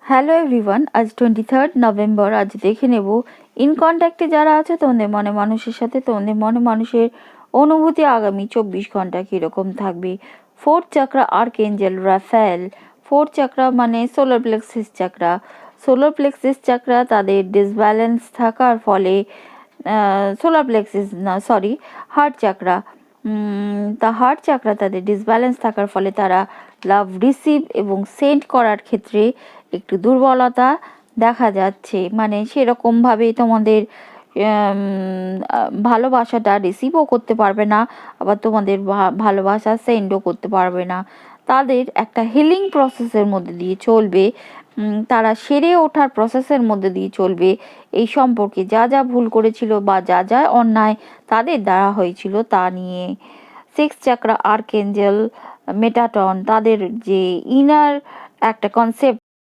Hello everyone, আজ 23 November. আজ দেখে নেব ইন কন্ট্যাক্টে যারা আছে তোমাদের মনে মানুষের সাথে তোমাদের মনে মানুষের অনুভূতি আগামী 24 ঘন্টা কীরকম থাকবে। Fourth চাকরা আর্কএঞ্জেল Rafael. ফোর্থ চাকরা মানে সোলার প্লেক্সিস চাকরা। সোলার প্লেক্সিস চাকরা তাদের ডিসব্যালেন্স থাকার ফলে সোলার প্লেক্সিস না সরি হার্ট চাকরা, তা হার্ট চাকরা তাদের ডিসব্যালেন্স থাকার ফলে তারা লাভ রিসিভ এবং সেন্ড করার ক্ষেত্রে একটু দুর্বলতা দেখা যাচ্ছে। মানে সেরকমভাবে তোমাদের ভালোবাসাটা রিসিভও করতে পারবে না, আবার তোমাদের ভালোবাসা সেন্ডও করতে পারবে না। তাদের একটা হিলিং প্রসেসের মধ্যে দিয়ে চলবে, তারা সেরে ওঠার প্রসেসের মধ্যে দিয়ে চলবে। এই সম্পর্কে যা যা ভুল করেছিল বা যা যা অন্যায় তাদের দ্বারা হয়েছিল তা নিয়ে। সিক্স চাকরা আর্কএঞ্জেল মেটাটন, তাদের যে ইনার একটা কনসেপ্ট